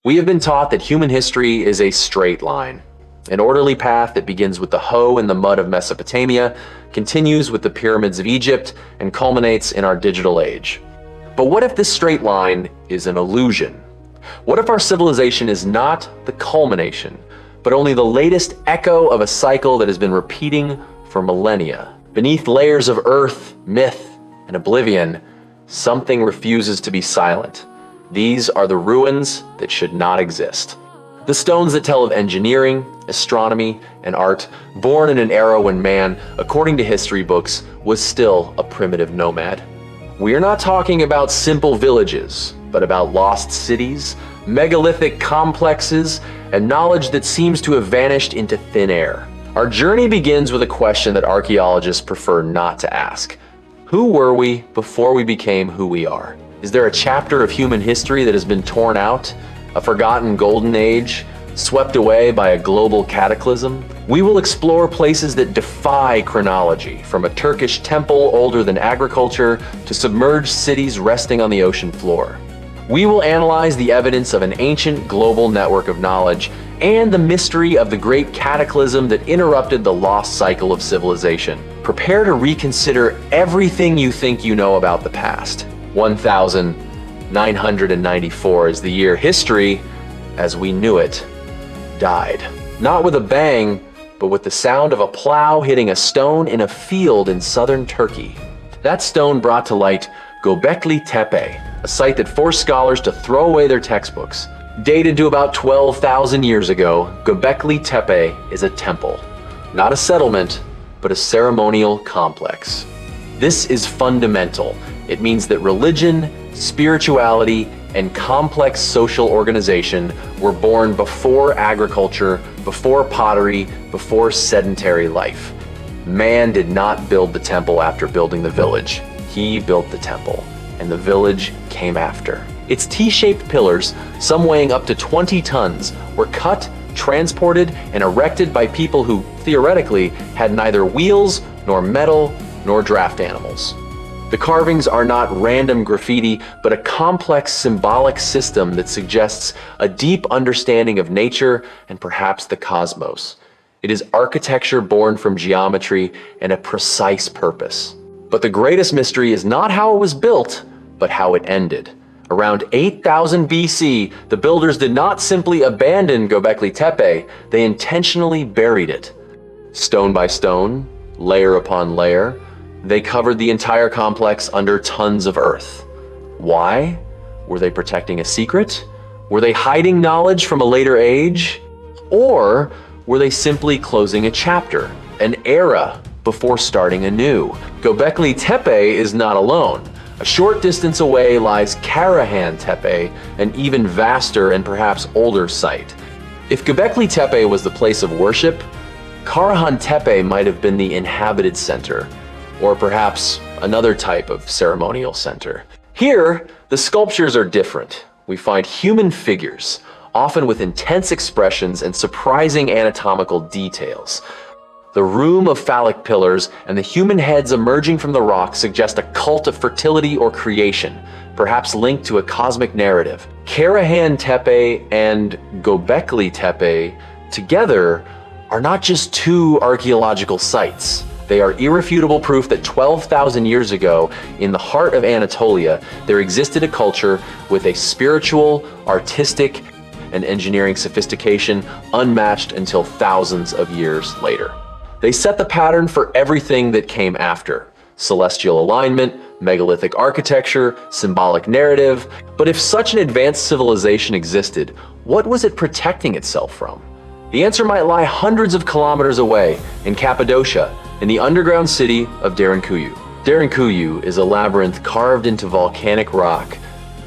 We have been taught that human history is a straight line, an orderly path that begins with the hoe and the mud of Mesopotamia, continues with the pyramids of Egypt, and culminates in our digital age. But what if this straight line is an illusion? What if our civilization is not the culmination, but only the latest echo of a cycle that has been repeating for millennia? Beneath layers of earth, myth, and oblivion, something refuses to be silent. These are the ruins that should not exist. The stones that tell of engineering, astronomy, and art, born in an era when man, according to history books, was still a primitive nomad. We are not talking about simple villages, but about lost cities, megalithic complexes, and knowledge that seems to have vanished into thin air. Our journey begins with a question that archaeologists prefer not to ask. Who were we before we became who we are? Is there a chapter of human history that has been torn out? A forgotten golden age, swept away by a global cataclysm? We will explore places that defy chronology, from a Turkish temple older than agriculture to submerged cities resting on the ocean floor. We will analyze the evidence of an ancient global network of knowledge and the mystery of the great cataclysm that interrupted the lost cycle of civilization. Prepare to reconsider everything you think you know about the past. 1994 is the year history, as we knew it, died. Not with a bang, but with the sound of a plow hitting a stone in a field in southern Turkey. That stone brought to light Göbekli Tepe, a site that forced scholars to throw away their textbooks. Dated to about 12,000 years ago, Göbekli Tepe is a temple. Not a settlement, but a ceremonial complex. This is fundamental. It means that religion, spirituality, and complex social organization were born before agriculture, before pottery, before sedentary life. Man did not build the temple after building the village. He built the temple, and the village came after. Its T-shaped pillars, some weighing up to 20 tons, were cut, transported, and erected by people who, theoretically, had neither wheels, nor metal, nor draft animals. The carvings are not random graffiti, but a complex symbolic system that suggests a deep understanding of nature and perhaps the cosmos. It is architecture born from geometry and a precise purpose. But the greatest mystery is not how it was built, but how it ended. Around 8000 BC, the builders did not simply abandon Göbekli Tepe, they intentionally buried it. Stone by stone, layer upon layer, they covered the entire complex under tons of earth. Why? Were they protecting a secret? Were they hiding knowledge from a later age? Or were they simply closing a chapter, an era, before starting anew? Göbekli Tepe is not alone. A short distance away lies Karahan Tepe, an even vaster and perhaps older site. If Göbekli Tepe was the place of worship, Karahan Tepe might have been the inhabited center, or perhaps another type of ceremonial center. Here, the sculptures are different. We find human figures, often with intense expressions and surprising anatomical details. The room of phallic pillars and the human heads emerging from the rock suggest a cult of fertility or creation, perhaps linked to a cosmic narrative. Karahan Tepe and Göbekli Tepe together are not just two archaeological sites. They are irrefutable proof that 12,000 years ago, in the heart of Anatolia, there existed a culture with a spiritual, artistic, and engineering sophistication unmatched until thousands of years later. They set the pattern for everything that came after. Celestial alignment, megalithic architecture, symbolic narrative. But if such an advanced civilization existed, what was it protecting itself from? The answer might lie hundreds of kilometers away, in Cappadocia, in the underground city of Derinkuyu. Derinkuyu is a labyrinth carved into volcanic rock,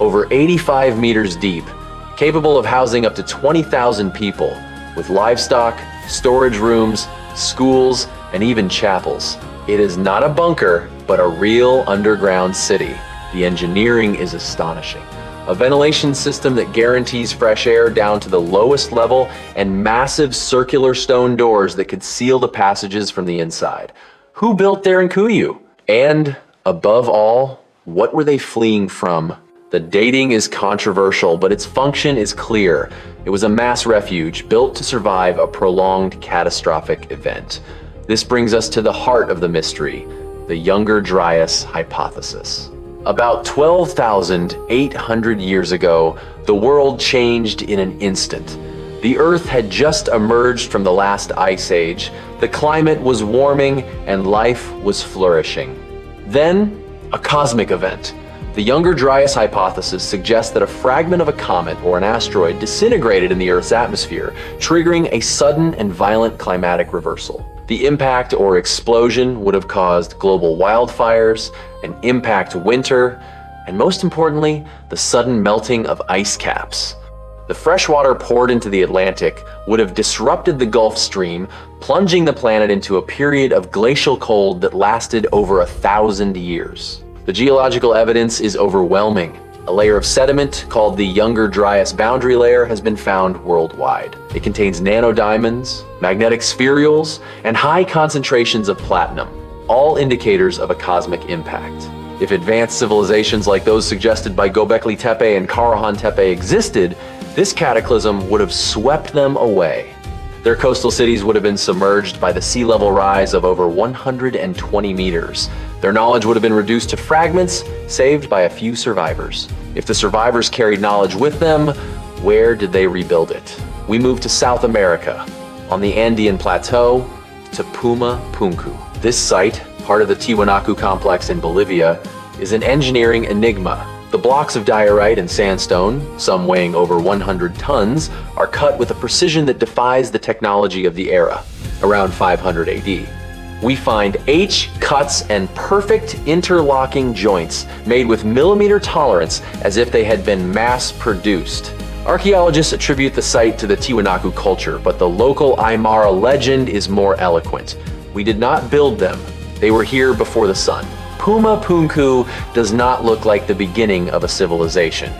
over 85 meters deep, capable of housing up to 20,000 people, with livestock, storage rooms, schools, and even chapels. It is not a bunker, but a real underground city. The engineering is astonishing. A ventilation system that guarantees fresh air down to the lowest level, and massive circular stone doors that could seal the passages from the inside. Who built Derinkuyu? And, above all, what were they fleeing from? The dating is controversial, but its function is clear. It was a mass refuge built to survive a prolonged catastrophic event. This brings us to the heart of the mystery, the Younger Dryas hypothesis. About 12,800 years ago, the world changed in an instant. The Earth had just emerged from the last ice age, the climate was warming, and life was flourishing. Then, a cosmic event. The Younger Dryas hypothesis suggests that a fragment of a comet or an asteroid disintegrated in the Earth's atmosphere, triggering a sudden and violent climatic reversal. The impact or explosion would have caused global wildfires, an impact winter, and most importantly, the sudden melting of ice caps. The fresh water poured into the Atlantic would have disrupted the Gulf Stream, plunging the planet into a period of glacial cold that lasted over 1,000 years. The geological evidence is overwhelming. A layer of sediment called the Younger Dryas boundary layer has been found worldwide. It contains nanodiamonds, magnetic spherules, and high concentrations of platinum, all indicators of a cosmic impact. If advanced civilizations like those suggested by Göbekli Tepe and Karahan Tepe existed, this cataclysm would have swept them away. Their coastal cities would have been submerged by the sea level rise of over 120 meters. Their knowledge would have been reduced to fragments, saved by a few survivors. If the survivors carried knowledge with them, where did they rebuild it? We move to South America, on the Andean Plateau, to Puma, Punku. This site, part of the Tiwanaku complex in Bolivia, is an engineering enigma. The blocks of diorite and sandstone, some weighing over 100 tons, are cut with a precision that defies the technology of the era, around 500 AD. We find H-cuts and perfect interlocking joints made with millimeter tolerance as if they had been mass-produced. Archaeologists attribute the site to the Tiwanaku culture, but the local Aymara legend is more eloquent. We did not build them. They were here before the sun. Puma Punku does not look like the beginning of a civilization,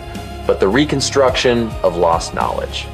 but the reconstruction of lost knowledge.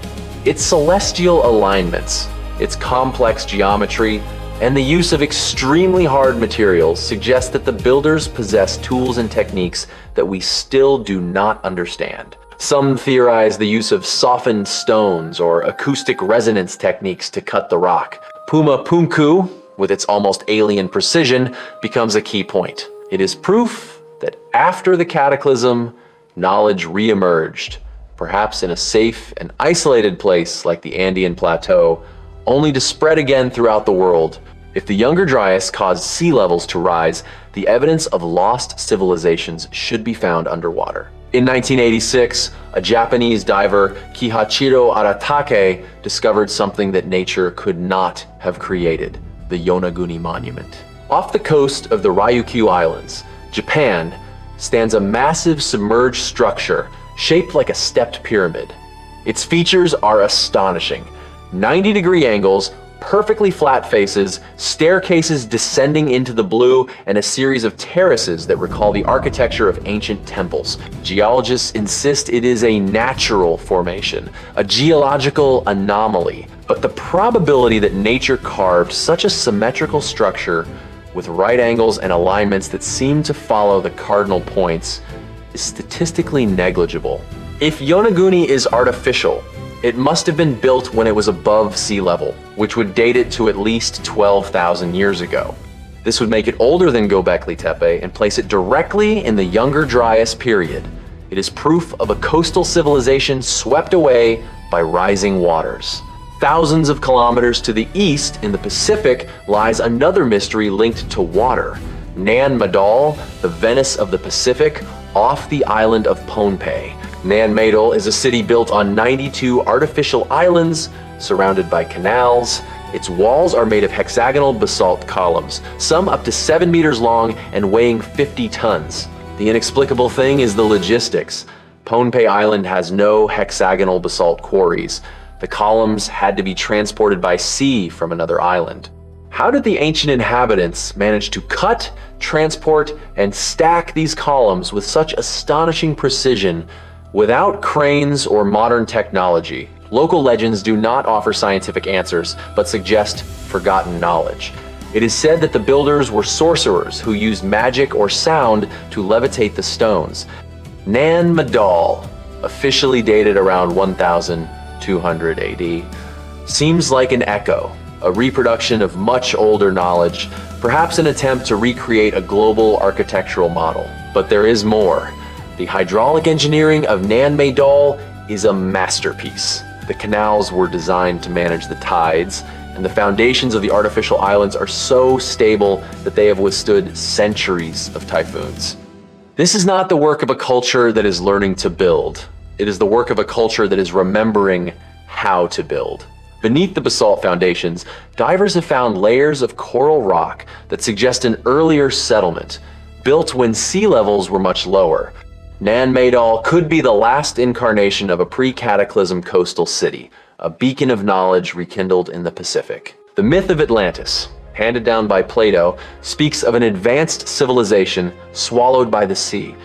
Its celestial alignments, its complex geometry, and the use of extremely hard materials suggest that the builders possess tools and techniques that we still do not understand. Some theorize the use of softened stones or acoustic resonance techniques to cut the rock. Puma Punku, with its almost alien precision, becomes a key point. It is proof that after the cataclysm, knowledge re-emerged, perhaps in a safe and isolated place like the Andean Plateau, only to spread again throughout the world. If the Younger Dryas caused sea levels to rise, the evidence of lost civilizations should be found underwater. In 1986, a Japanese diver, Kihachiro Aratake, discovered something that nature could not have created: the Yonaguni Monument. Off the coast of the Ryukyu Islands, Japan, stands a massive submerged structure shaped like a stepped pyramid. Its features are astonishing: 90-degree angles, perfectly flat faces, staircases descending into the blue, and a series of terraces that recall the architecture of ancient temples. Geologists insist it is a natural formation, a geological anomaly, but the probability that nature carved such a symmetrical structure with right angles and alignments that seem to follow the cardinal points is statistically negligible. If Yonaguni is artificial, it must have been built when it was above sea level, which would date it to at least 12,000 years ago. This would make it older than Göbekli Tepe and place it directly in the Younger Dryas period. It is proof of a coastal civilization swept away by rising waters. Thousands of kilometers to the east in the Pacific lies another mystery linked to water: Nan Madol, the Venice of the Pacific, off the island of Pohnpei. Nan Madol is a city built on 92 artificial islands surrounded by canals. Its walls are made of hexagonal basalt columns, some up to 7 meters long and weighing 50 tons. The inexplicable thing is the logistics. Pohnpei Island has no hexagonal basalt quarries. The columns had to be transported by sea from another island. How did the ancient inhabitants manage to cut, transport, and stack these columns with such astonishing precision without cranes or modern technology? Local legends do not offer scientific answers, but suggest forgotten knowledge. It is said that the builders were sorcerers who used magic or sound to levitate the stones. Nan Madol, officially dated around 1200 AD, seems like an echo, a reproduction of much older knowledge, perhaps an attempt to recreate a global architectural model. But there is more. The hydraulic engineering of Nan Madol is a masterpiece. The canals were designed to manage the tides, and the foundations of the artificial islands are so stable that they have withstood centuries of typhoons. This is not the work of a culture that is learning to build. It is the work of a culture that is remembering how to build. Beneath the basalt foundations, divers have found layers of coral rock that suggest an earlier settlement, built when sea levels were much lower. Nan Madol could be the last incarnation of a pre-cataclysm coastal city, a beacon of knowledge rekindled in the Pacific. The myth of Atlantis, handed down by Plato, speaks of an advanced civilization swallowed by the sea.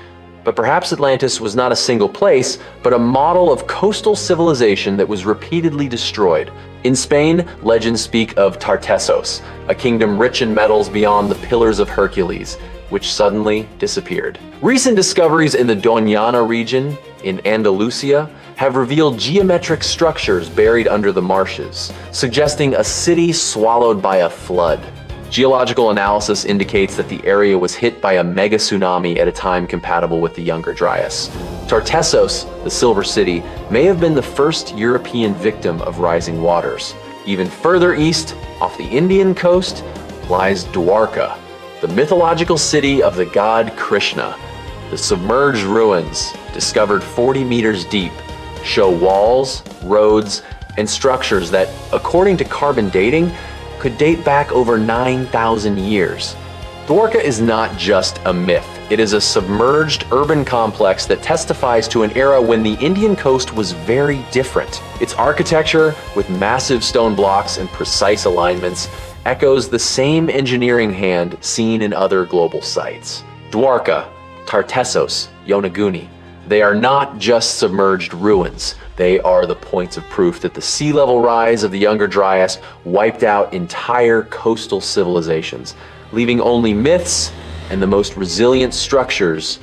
But perhaps Atlantis was not a single place, but a model of coastal civilization that was repeatedly destroyed. In Spain, legends speak of Tartessos, a kingdom rich in metals beyond the Pillars of Hercules, which suddenly disappeared. Recent discoveries in the Doñana region in Andalusia have revealed geometric structures buried under the marshes, suggesting a city swallowed by a flood. Geological analysis indicates that the area was hit by a mega tsunami at a time compatible with the Younger Dryas. Tartessos, the Silver City, may have been the first European victim of rising waters. Even further east, off the Indian coast, lies Dwarka, the mythological city of the god Krishna. The submerged ruins, discovered 40 meters deep, show walls, roads, and structures that, according to carbon dating, could date back over 9,000 years. Dwarka is not just a myth. It is a submerged urban complex that testifies to an era when the Indian coast was very different. Its architecture, with massive stone blocks and precise alignments, echoes the same engineering hand seen in other global sites. Dwarka, Tartessos, Yonaguni, they are not just submerged ruins. They are the points of proof that the sea level rise of the Younger Dryas wiped out entire coastal civilizations, leaving only myths and the most resilient structures.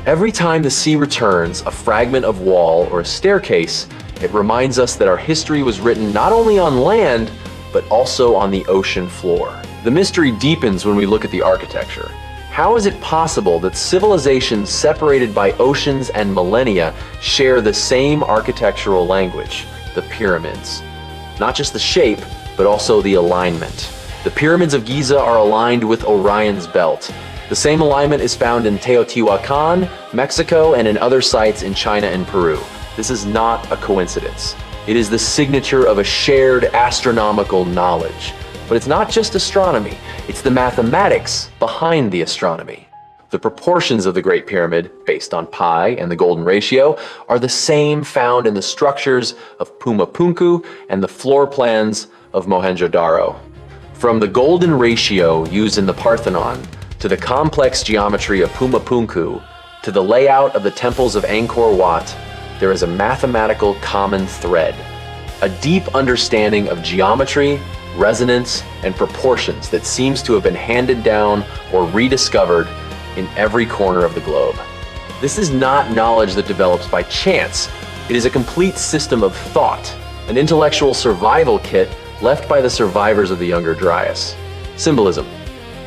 Every time the sea returns a fragment of wall or a staircase, it reminds us that our history was written not only on land, but also on the ocean floor. The mystery deepens when we look at the architecture. How is it possible that civilizations separated by oceans and millennia share the same architectural language, the pyramids? Not just the shape, but also the alignment. The pyramids of Giza are aligned with Orion's belt. The same alignment is found in Teotihuacan, Mexico, and in other sites in China and Peru. This is not a coincidence. It is the signature of a shared astronomical knowledge. But it's not just astronomy, it's the mathematics behind the astronomy. The proportions of the Great Pyramid, based on pi and the golden ratio, are the same found in the structures of Puma Punku and the floor plans of Mohenjo-Daro. From the golden ratio used in the Parthenon, to the complex geometry of Puma Punku, to the layout of the temples of Angkor Wat, there is a mathematical common thread, a deep understanding of geometry, resonance, and proportions that seems to have been handed down or rediscovered in every corner of the globe. This is not knowledge that develops by chance. It is a complete system of thought, an intellectual survival kit left by the survivors of the Younger Dryas. Symbolism.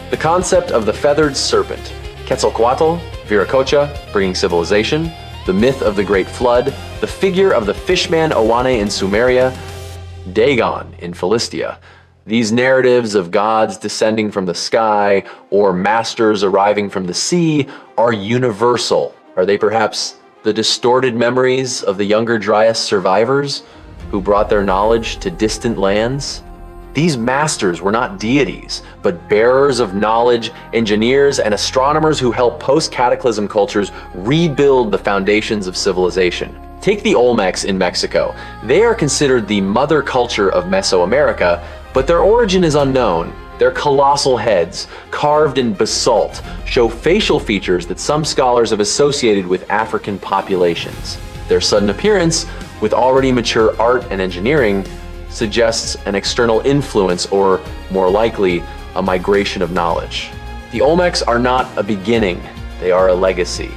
The concept of the feathered serpent, Quetzalcoatl, Viracocha, bringing civilization, the myth of the Great Flood, the figure of the fishman Owane in Sumeria, Dagon in Philistia. These narratives of gods descending from the sky or masters arriving from the sea are universal. Are they perhaps the distorted memories of the Younger Dryas survivors who brought their knowledge to distant lands? These masters were not deities, but bearers of knowledge, engineers, and astronomers who helped post-cataclysm cultures rebuild the foundations of civilization. Take the Olmecs in Mexico. They are considered the mother culture of Mesoamerica, but their origin is unknown. Their colossal heads, carved in basalt, show facial features that some scholars have associated with African populations. Their sudden appearance, with already mature art and engineering, suggests an external influence, or more likely, a migration of knowledge. The Olmecs are not a beginning, they are a legacy.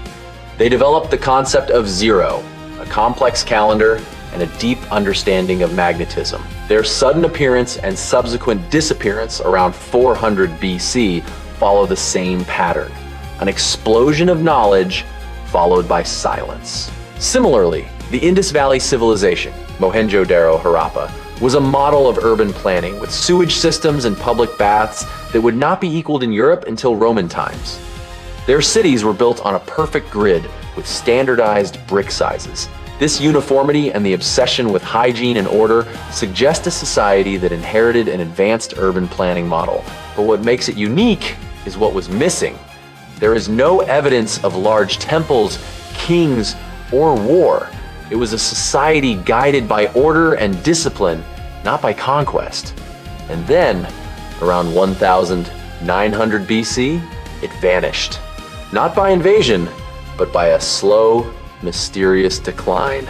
They developed the concept of zero, a complex calendar, and a deep understanding of magnetism. Their sudden appearance and subsequent disappearance around 400 BC follow the same pattern: an explosion of knowledge followed by silence. Similarly, the Indus Valley Civilization, Mohenjo-Daro Harappa, was a model of urban planning with sewage systems and public baths that would not be equaled in Europe until Roman times. Their cities were built on a perfect grid with standardized brick sizes. This uniformity and the obsession with hygiene and order suggest a society that inherited an advanced urban planning model. But what makes it unique is what was missing. There is no evidence of large temples, kings, or war. It was a society guided by order and discipline, not by conquest. And then, around 1900 BC, it vanished. Not by invasion, but by a slow, mysterious decline.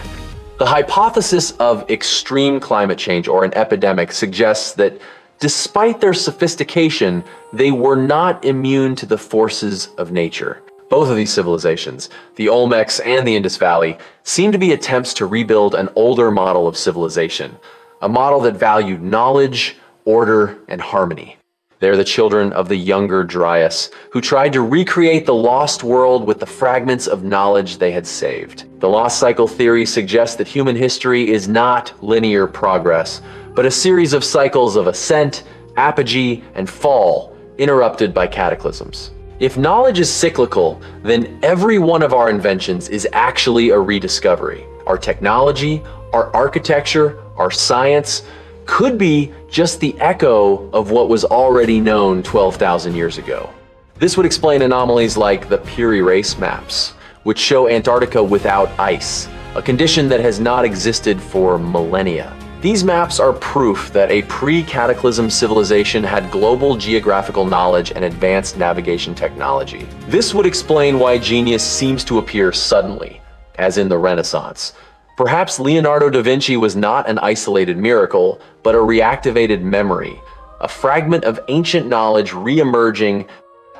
The hypothesis of extreme climate change or an epidemic suggests that despite their sophistication, they were not immune to the forces of nature. Both of these civilizations, the Olmecs and the Indus Valley, seem to be attempts to rebuild an older model of civilization, a model that valued knowledge, order, and harmony. They're the children of the younger Dryas, who tried to recreate the lost world with the fragments of knowledge they had saved. The lost cycle theory suggests that human history is not linear progress, but a series of cycles of ascent, apogee, and fall, interrupted by cataclysms. If knowledge is cyclical, then every one of our inventions is actually a rediscovery. Our technology, our architecture, our science could be just the echo of what was already known 12,000 years ago. This would explain anomalies like the Piri Reis maps, which show Antarctica without ice, a condition that has not existed for millennia. These maps are proof that a pre-cataclysm civilization had global geographical knowledge and advanced navigation technology. This would explain why genius seems to appear suddenly, as in the Renaissance. Perhaps Leonardo da Vinci was not an isolated miracle, but a reactivated memory, a fragment of ancient knowledge re-emerging.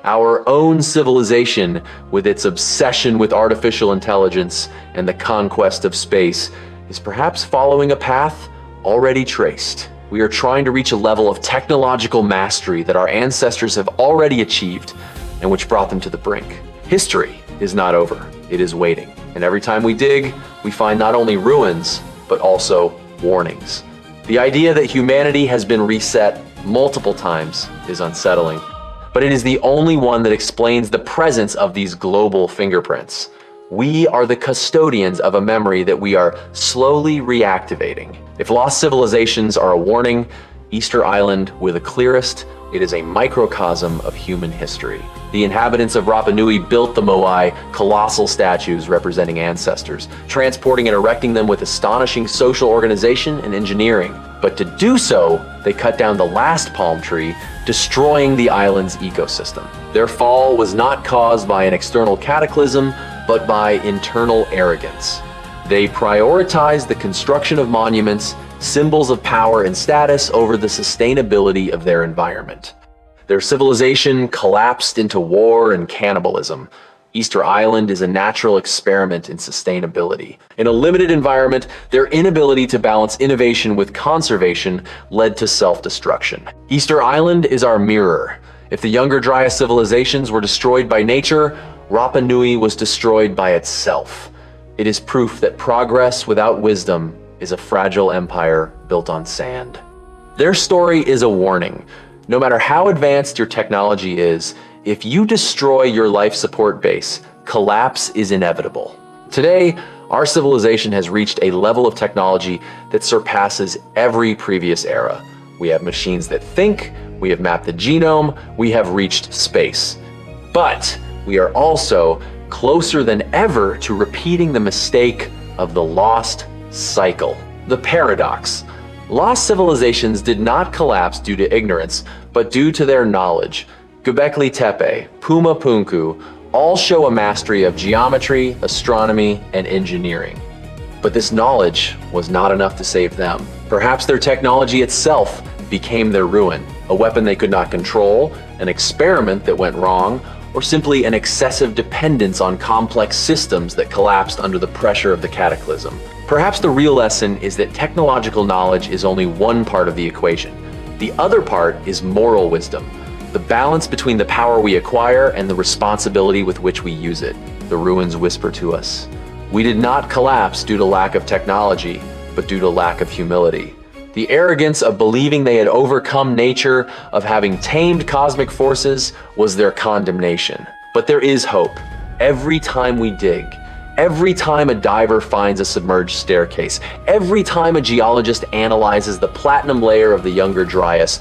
Our own civilization, with its obsession with artificial intelligence and the conquest of space, is perhaps following a path already traced. We are trying to reach a level of technological mastery that our ancestors have already achieved and which brought them to the brink. History is not over, it is waiting. And every time we dig, we find not only ruins, but also warnings. The idea that humanity has been reset multiple times is unsettling, but it is the only one that explains the presence of these global fingerprints. We are the custodians of a memory that we are slowly reactivating. If lost civilizations are a warning, Easter Island, with the clearest, it is a microcosm of human history. The inhabitants of Rapa Nui built the Moai, colossal statues representing ancestors, transporting and erecting them with astonishing social organization and engineering. But to do so, they cut down the last palm tree, destroying the island's ecosystem. Their fall was not caused by an external cataclysm, but by internal arrogance. They prioritized the construction of monuments, symbols of power and status, over the sustainability of their environment. Their civilization collapsed into war and cannibalism. Easter Island is a natural experiment in sustainability. In a limited environment, their inability to balance innovation with conservation led to self-destruction. Easter Island is our mirror. If the younger Dryas civilizations were destroyed by nature, Rapa Nui was destroyed by itself. It is proof that progress without wisdom is a fragile empire built on sand. Their story is a warning. No matter how advanced your technology is, if you destroy your life support base, collapse is inevitable. Today, our civilization has reached a level of technology that surpasses every previous era. We have machines that think, we have mapped the genome, we have reached space. But we are also closer than ever to repeating the mistake of the lost cycle. The paradox. Lost civilizations did not collapse due to ignorance, but due to their knowledge. Göbekli Tepe, Puma Punku, all show a mastery of geometry, astronomy, and engineering. But this knowledge was not enough to save them. Perhaps their technology itself became their ruin, a weapon they could not control, an experiment that went wrong, or simply an excessive dependence on complex systems that collapsed under the pressure of the cataclysm? Perhaps the real lesson is that technological knowledge is only one part of the equation. The other part is moral wisdom, the balance between the power we acquire and the responsibility with which we use it. The ruins whisper to us, we did not collapse due to lack of technology, but due to lack of humility. The arrogance of believing they had overcome nature, of having tamed cosmic forces, was their condemnation. But there is hope. Every time we dig, every time a diver finds a submerged staircase, every time a geologist analyzes the platinum layer of the Younger Dryas,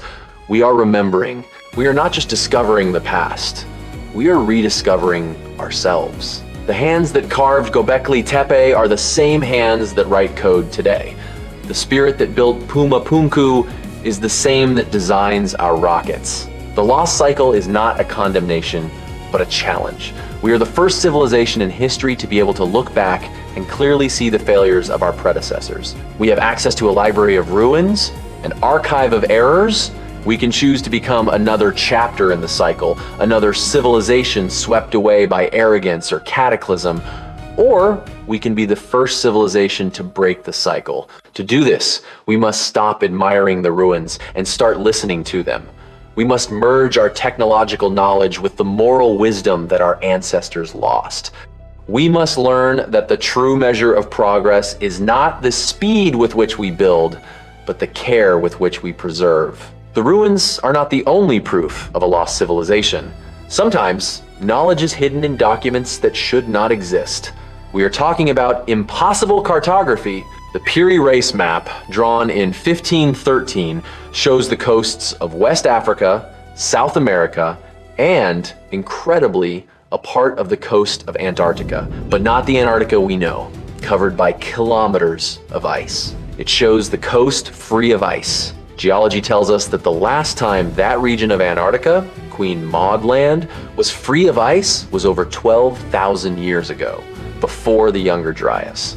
we are remembering. We are not just discovering the past, we are rediscovering ourselves. The hands that carved Göbekli Tepe are the same hands that write code today. The spirit that built Puma Punku is the same that designs our rockets. The lost cycle is not a condemnation, but a challenge. We are the first civilization in history to be able to look back and clearly see the failures of our predecessors. We have access to a library of ruins, an archive of errors. We can choose to become another chapter in the cycle, another civilization swept away by arrogance or cataclysm, or we can be the first civilization to break the cycle. To do this, we must stop admiring the ruins and start listening to them. We must merge our technological knowledge with the moral wisdom that our ancestors lost. We must learn that the true measure of progress is not the speed with which we build, but the care with which we preserve. The ruins are not the only proof of a lost civilization. Sometimes, knowledge is hidden in documents that should not exist. We are talking about impossible cartography. The Piri Reis map, drawn in 1513, shows the coasts of West Africa, South America, and, incredibly, a part of the coast of Antarctica, but not the Antarctica we know, covered by kilometers of ice. It shows the coast free of ice. Geology tells us that the last time that region of Antarctica, Queen Maud Land, was free of ice was over 12,000 years ago, before the Younger Dryas.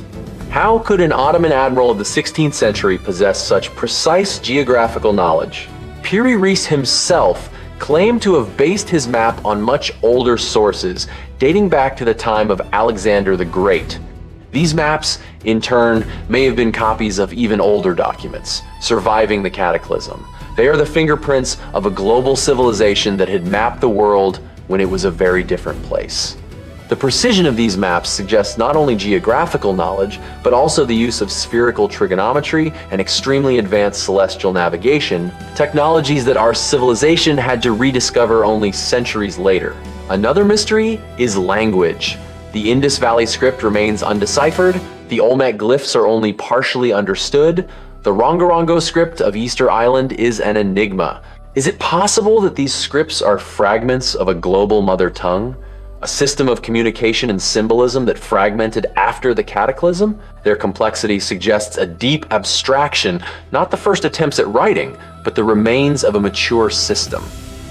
How could an Ottoman admiral of the 16th century possess such precise geographical knowledge? Piri Reis himself claimed to have based his map on much older sources, dating back to the time of Alexander the Great. These maps, in turn, may have been copies of even older documents, surviving the cataclysm. They are the fingerprints of a global civilization that had mapped the world when it was a very different place. The precision of these maps suggests not only geographical knowledge, but also the use of spherical trigonometry and extremely advanced celestial navigation, technologies that our civilization had to rediscover only centuries later. Another mystery is language. The Indus Valley script remains undeciphered, the Olmec glyphs are only partially understood, the Rongorongo script of Easter Island is an enigma. Is it possible that these scripts are fragments of a global mother tongue? A system of communication and symbolism that fragmented after the cataclysm? Their complexity suggests a deep abstraction, not the first attempts at writing, but the remains of a mature system.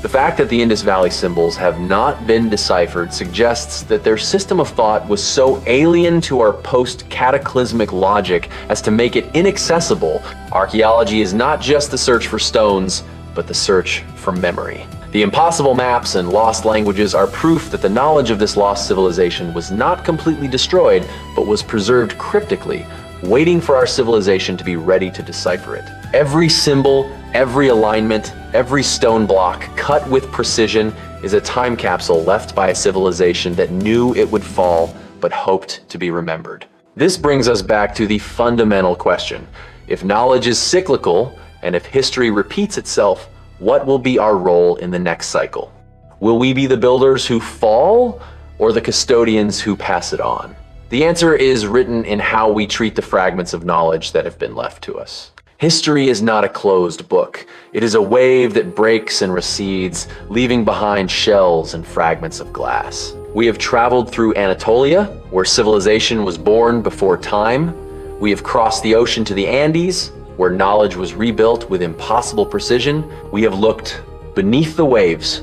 The fact that the Indus Valley symbols have not been deciphered suggests that their system of thought was so alien to our post-cataclysmic logic as to make it inaccessible. Archaeology is not just the search for stones, but the search for memory. The impossible maps and lost languages are proof that the knowledge of this lost civilization was not completely destroyed, but was preserved cryptically, waiting for our civilization to be ready to decipher it. Every symbol, every alignment, every stone block cut with precision is a time capsule left by a civilization that knew it would fall, but hoped to be remembered. This brings us back to the fundamental question. If knowledge is cyclical, and if history repeats itself, what will be our role in the next cycle? Will we be the builders who fall, or the custodians who pass it on? The answer is written in how we treat the fragments of knowledge that have been left to us. History is not a closed book. It is a wave that breaks and recedes, leaving behind shells and fragments of glass. We have traveled through Anatolia, where civilization was born before time. We have crossed the ocean to the Andes, where knowledge was rebuilt with impossible precision. We have looked beneath the waves,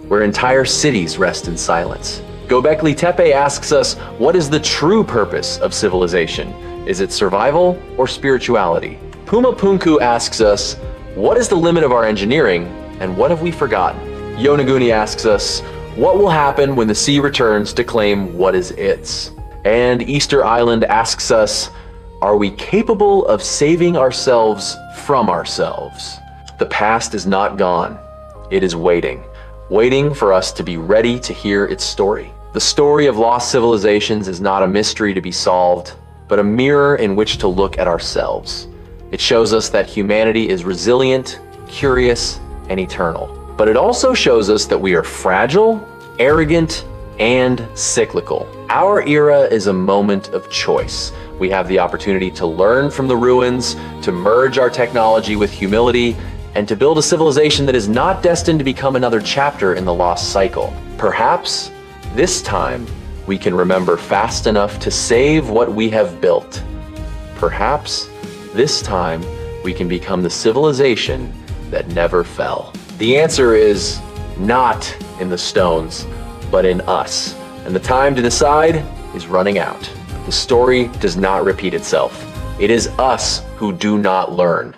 where entire cities rest in silence. Göbekli Tepe asks us, what is the true purpose of civilization? Is it survival or spirituality? Puma Punku asks us, what is the limit of our engineering, and what have we forgotten? Yonaguni asks us, What will happen when the sea returns to claim what is its? And Easter Island asks us, are we capable of saving ourselves from ourselves? The past is not gone. It is waiting for us to be ready to hear its story. The story of lost civilizations is not a mystery to be solved, but a mirror in which to look at ourselves. It shows us that humanity is resilient, curious, and eternal. But it also shows us that we are fragile, arrogant, and cyclical. Our era is a moment of choice. We have the opportunity to learn from the ruins, to merge our technology with humility, and to build a civilization that is not destined to become another chapter in the lost cycle. Perhaps this time we can remember fast enough to save what we have built. Perhaps this time we can become the civilization that never fell. The answer is not in the stones, but in us. And the time to decide is running out. The story does not repeat itself. It is us who do not learn.